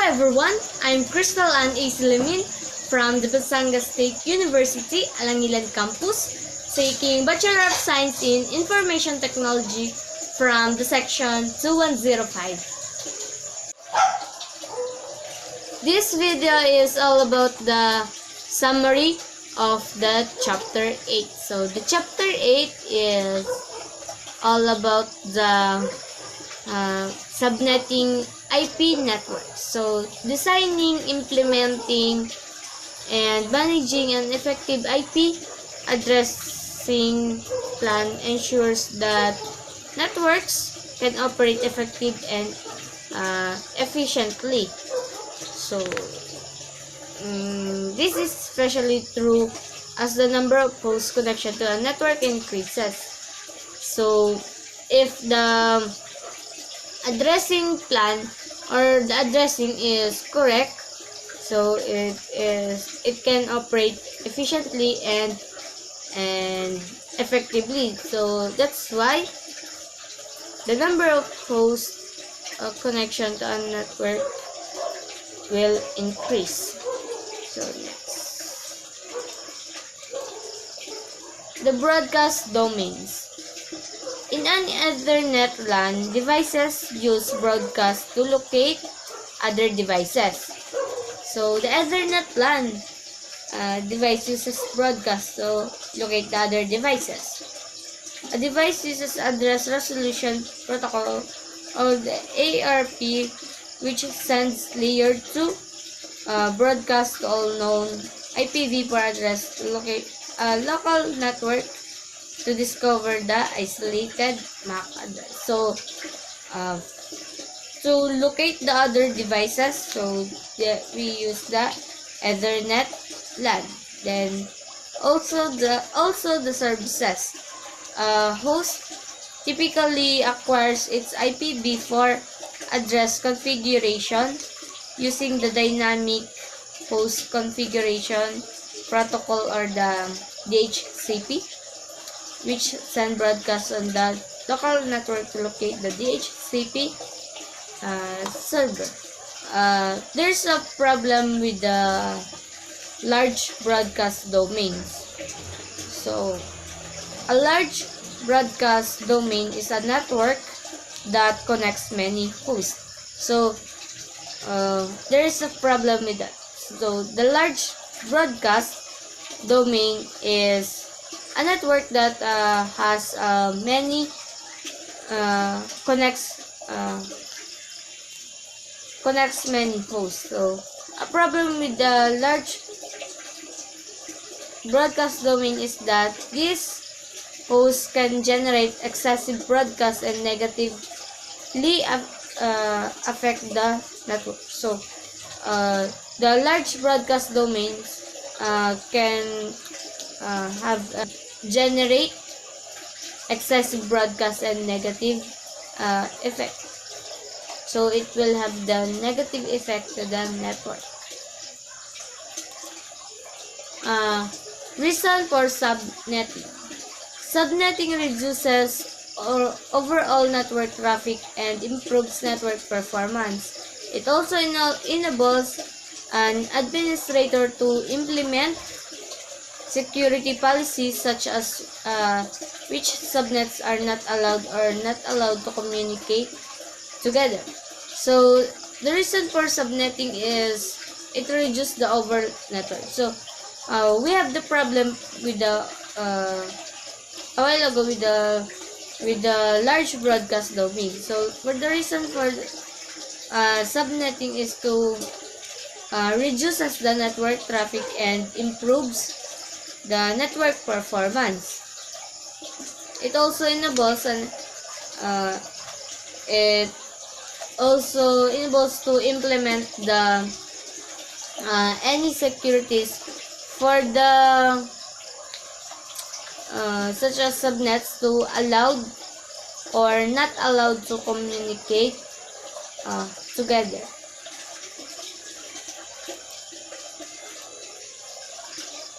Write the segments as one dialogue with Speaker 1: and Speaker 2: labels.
Speaker 1: everyone, I'm Kristel and Celemin from the Pampanga State University, Alangilan Campus, taking Bachelor of Science in Information Technology from the section 2105. This video is all about the summary of the chapter 8. So the chapter 8 is all about the subnetting IP networks. So designing, implementing, and managing an effective IP addressing plan ensures that networks can operate effectively and efficiently. So this is especially true as the number of host connection to a network increases. So if the addressing plan or the addressing is correct, so it can operate efficiently and effectively. So that's why the number of host connection to a network will increase. So next, the broadcast domains. In an Ethernet LAN, devices use broadcast to locate other devices. So the Ethernet LAN device uses broadcast to locate the other devices. A device uses address resolution protocol or the ARP, which sends layer 2 broadcast to all known IPv4 address to locate a local network to discover the isolated MAC address. So to locate the other devices, so we use the Ethernet LAN. Then also the services. Host typically acquires its IPv4 address configuration using the dynamic host configuration protocol or the DHCP, which send broadcast on the local network to locate the DHCP server. There's a problem with the large broadcast domains. So a large broadcast domain is a network that connects many hosts. So there is a problem with that. So the large broadcast domain is a network that has many connects many hosts. So a problem with the large broadcast domain is that these hosts can generate excessive broadcast and negatively affect the network. So the large broadcast domains can generate excessive broadcast and negative effect. So it will have the negative effect to the network. Reason for subnetting. Subnetting reduces overall network traffic and improves network performance. It also enables an administrator to implement security policies such as which subnets are not allowed to communicate together. So the reason for subnetting is it reduces the overall network. So we have the problem with the a while ago with the large broadcast domain. So for the reason for subnetting is to reduces the network traffic and improves the network performance. It also enables to implement the any securities for the such as subnets to allowed or not allowed to communicate together.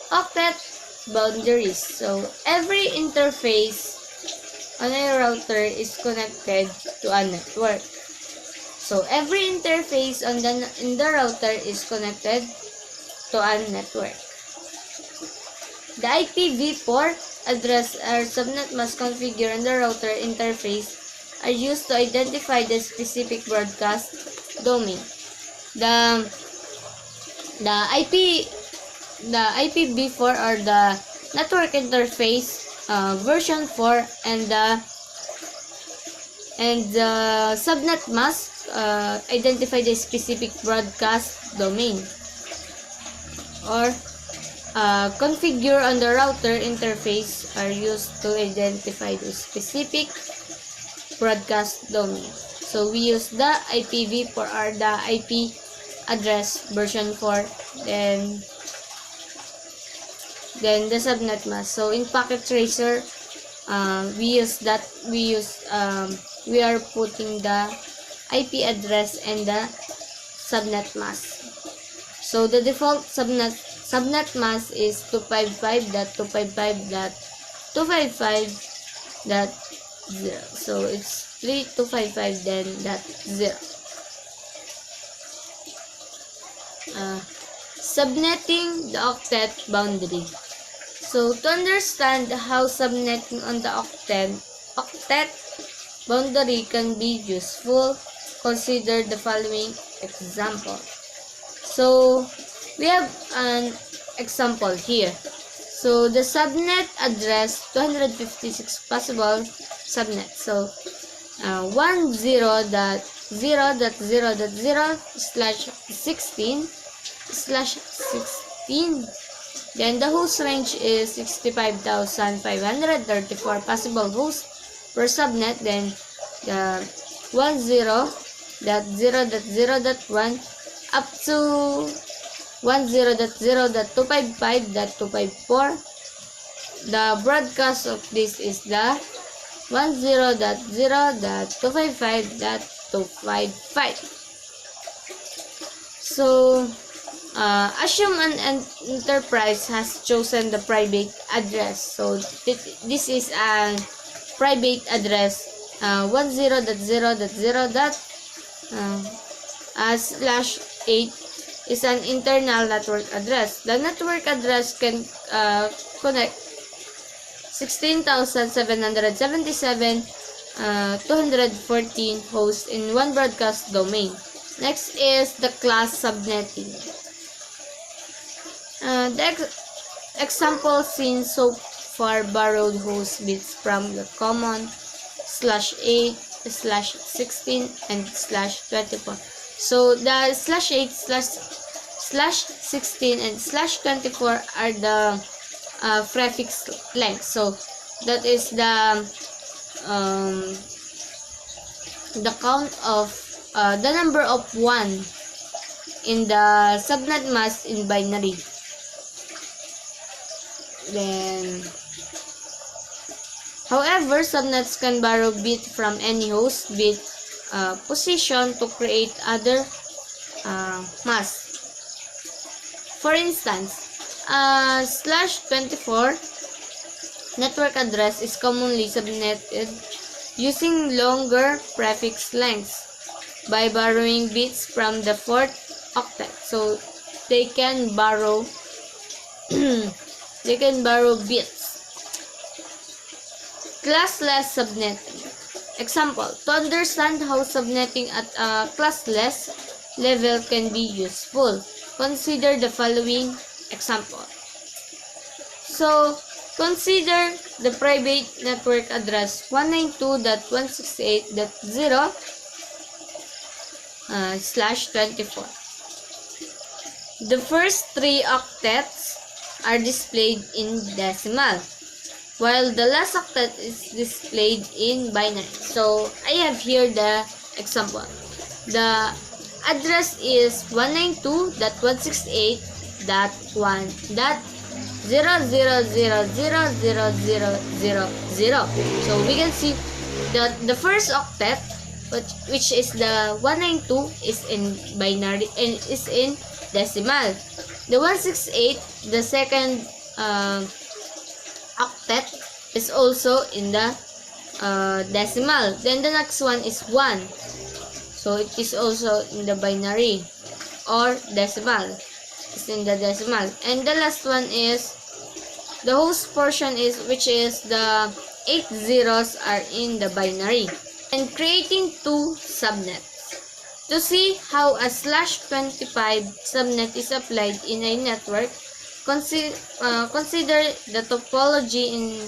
Speaker 1: Octet boundaries. So every interface on a router is connected to a network. So every interface in the router is connected to a network. The IPv4 address or subnet mask configured on the router interface are used to identify the specific broadcast domain. The IPv4 or the network interface version 4 and the subnet mask identify the specific broadcast domain or configure on the router interface are used to identify the specific broadcast domain. So we use the IPv4 or the IP address version 4, then the subnet mask. So in packet tracer, we are putting the IP address and the subnet mask. So the default subnet mask is 255.255.255.0. So it's 3255 then .0. Subnetting the octet boundary. So to understand how subnetting on the octet boundary can be useful, consider the following example. So we have an example here. So the subnet address 256 possible subnet. So 10.0.0.0/16/16. Then the host range is 65,534 possible hosts per subnet. Then the 10.0.0.0.1 up to 10.0.0.255.254. The broadcast of this is the 10.0.255.255. So assume an enterprise has chosen the private address. So this is a private address 10.0.0.0/8 is an internal network address. The network address can connect 16,777,214 hosts in one broadcast domain. Next is the class subnetting. The example seen so far borrowed host bits from the common /8, /16, and /24. So the /8, /16, and /24 are the prefix length. So that is the count of the number of 1 in the subnet mask in binary. Then however, subnets can borrow bit from any host bit position to create other masks. For instance, /24 network address is commonly subnetted using longer prefix lengths by borrowing bits from the 4th octet. So they can borrow bits. Classless subnetting. Example, to understand how subnetting at a classless level can be useful, consider the following example. So, consider the private network address 192.168.0/24. The first 3 octets are displayed in decimal, while the last octet is displayed in binary. So, I have here the example. The address is 192.168.0/0000000. So we can see that the first octet, which is the 192, is in binary and is in decimal. The 168, the second octet, is also in the decimal. Then the next one is 1. So So it is also in the binary or decimal. It's in the decimal. And the last one is the host portion, is which is the 8 zeros are in the binary. And creating two subnets. To see how a /25 subnet is applied in a network, consider the topology in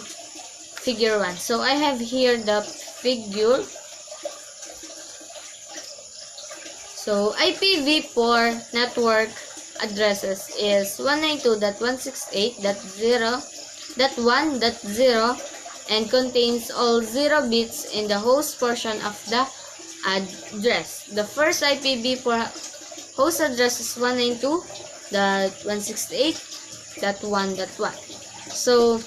Speaker 1: figure 1. So I have here the figure. So IPv4 network addresses is 192.168.0.1.0 and contains all 0 bits in the host portion of the address. The first IPv4 host address is 192.168.1.1. So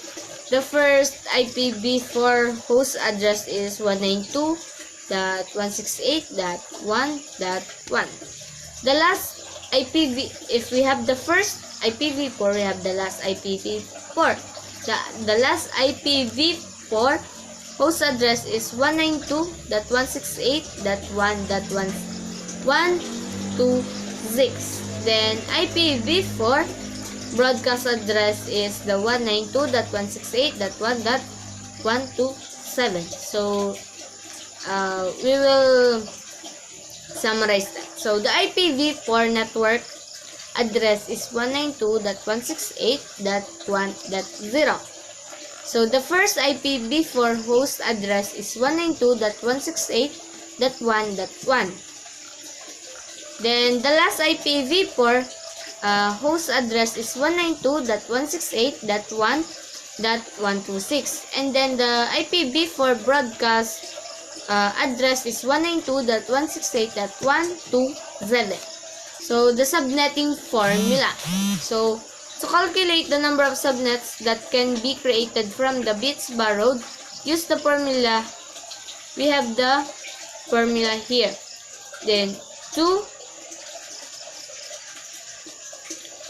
Speaker 1: the first IPv4 host address is 192.168.1.1. The last if we have the first IPv4, we have the last IPv4. The last IPv4 host address is 192.168.1.126. Then IPv4 broadcast address is the 192.168.1.127. So we will summarize that. So the IPv4 network address is 192.168.1.0. So the first IPv4 host address is 192.168.1.1. Then the last IPv4 host address is 192.168.1.126. And then the IPv4 broadcast address is 192.168.127. So the subnetting formula. So to calculate the number of subnets that can be created from the bits borrowed, use the formula. We have the formula here. Then 2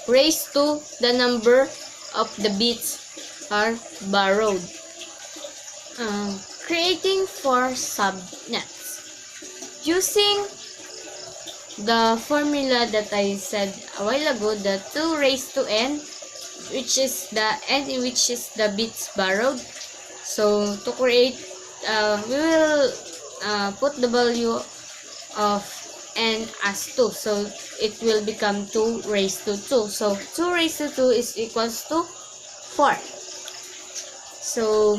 Speaker 1: raised to the number of the bits are borrowed. Creating 4 subnets. Using the formula that I said a while ago, the 2 raised to n, which is the n which is the bits borrowed. So to create, we will put the value of n as 2. So it will become 2 raised to 2. So 2 raised to 2 is equals to 4. So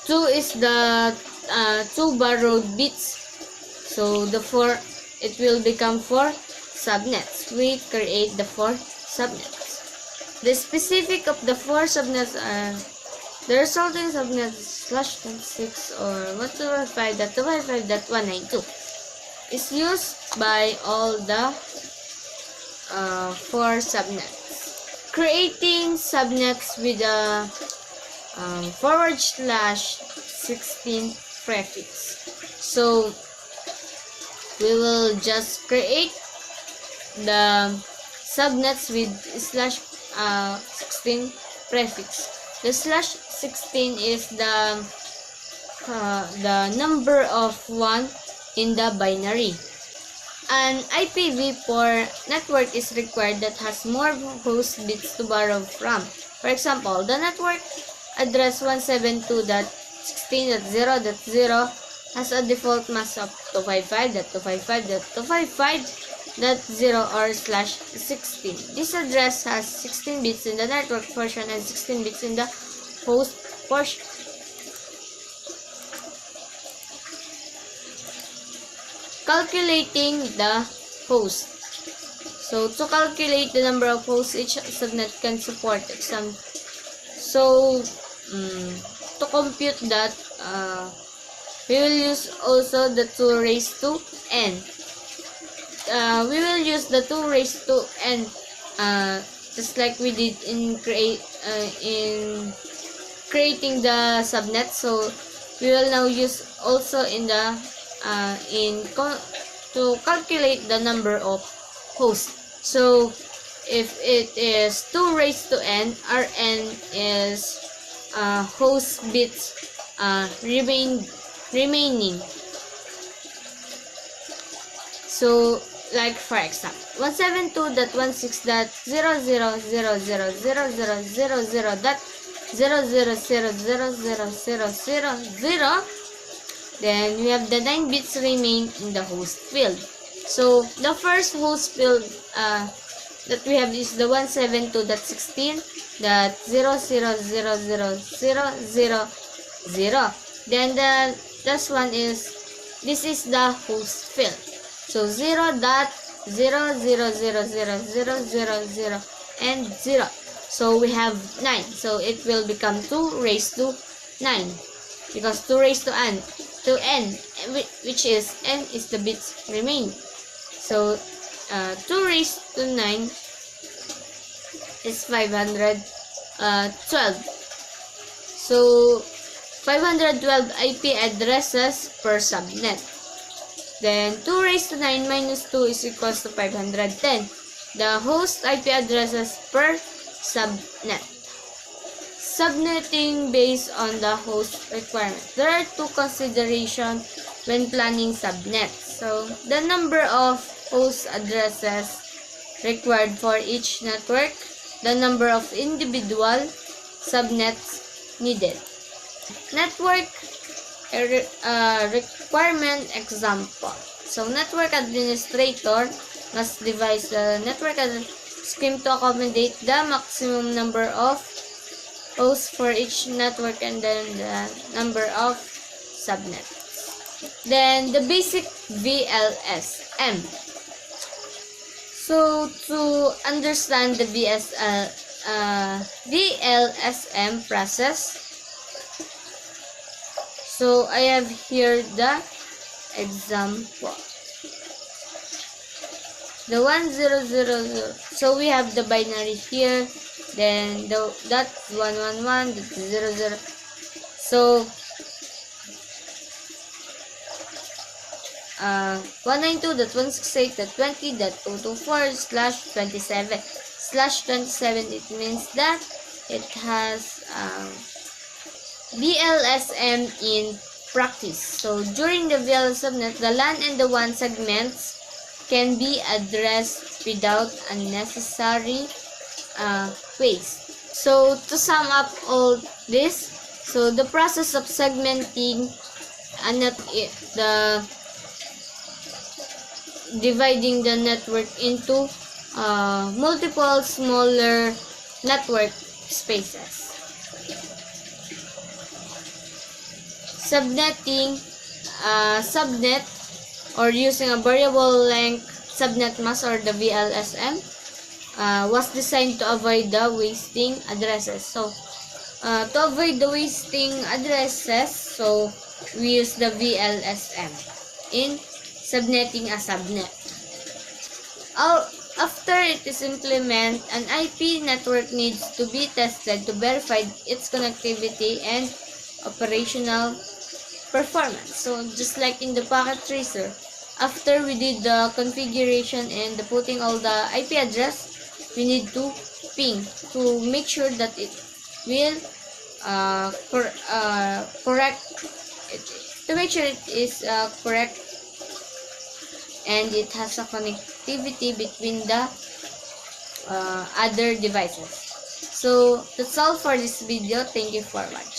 Speaker 1: 2 is the 2 borrowed bits. So the 4, it will become 4 subnets. We create the 4 subnets. The specific of the 4 subnets are the resulting subnets /26 or 125.255.192 is used by all the 4 subnets. Creating subnets with a /16 prefix. So we will just create the subnets with /16 prefix. The /16 is the number of 1 in the binary. An IPv4 network is required that has more host bits to borrow from. For example, the network address 172.16.0.0 has a default mask of 255.255.255.0 or /16. This address has 16 bits in the network portion and 16 bits in the host portion. Calculating the host. So to calculate the number of hosts each subnet can support exam. So to compute that, we will use also the 2 raised to n. We will use the 2 raised to n just like we did in creating the subnet. So we will now use also in the to calculate the number of hosts. So if it is 2 raised to n, our n is host bits remaining. So, like for example, 172.168.0.00000.0000000. Then we have the 9 bits remain in the host field. So the first host field that we have is the 172.16.0000000. Then the last one is, this is the host field. So 0.0000000 and 0. So we have 9. So it will become 2 raised to 9. Because 2 raised to n, which is n is the bits remain. So 2 raised to 9 is 512. So 512 IP addresses per subnet. Then 2 raised to 9 minus 2 is equals to 510. The host IP addresses per subnet. Subnetting based on the host requirement. There are two considerations when planning subnets. So the number of host addresses required for each network, the number of individual subnets needed. Network requirement example. So network administrator must devise the network scheme to accommodate the maximum number of hosts for each network and then the number of subnets. Then the basic VLSM. So to understand the VLSM process, so I have here the example. The 1000. So we have the binary here. Then that's 111. That's 00. So 192.168.20.224/27. It means that it has VLSM in practice. So during the VLSM subnet, the LAN and the WAN segments can be addressed without unnecessary waste. So to sum up all this, so the process of segmenting and the dividing the network into multiple smaller network spaces. Subnetting subnet or using a variable length subnet mask or the VLSM was designed to avoid the wasting addresses. So to avoid the wasting addresses, so we use the VLSM in subnetting a subnet. After it is implemented, an IP network needs to be tested to verify its connectivity and operational performance. So just like in the packet tracer, after we did the configuration and the putting all the IP address, we need to ping to make sure that it will correct it, to make sure it is correct and it has a connectivity between the other devices. So that's all for this video. Thank you for watching.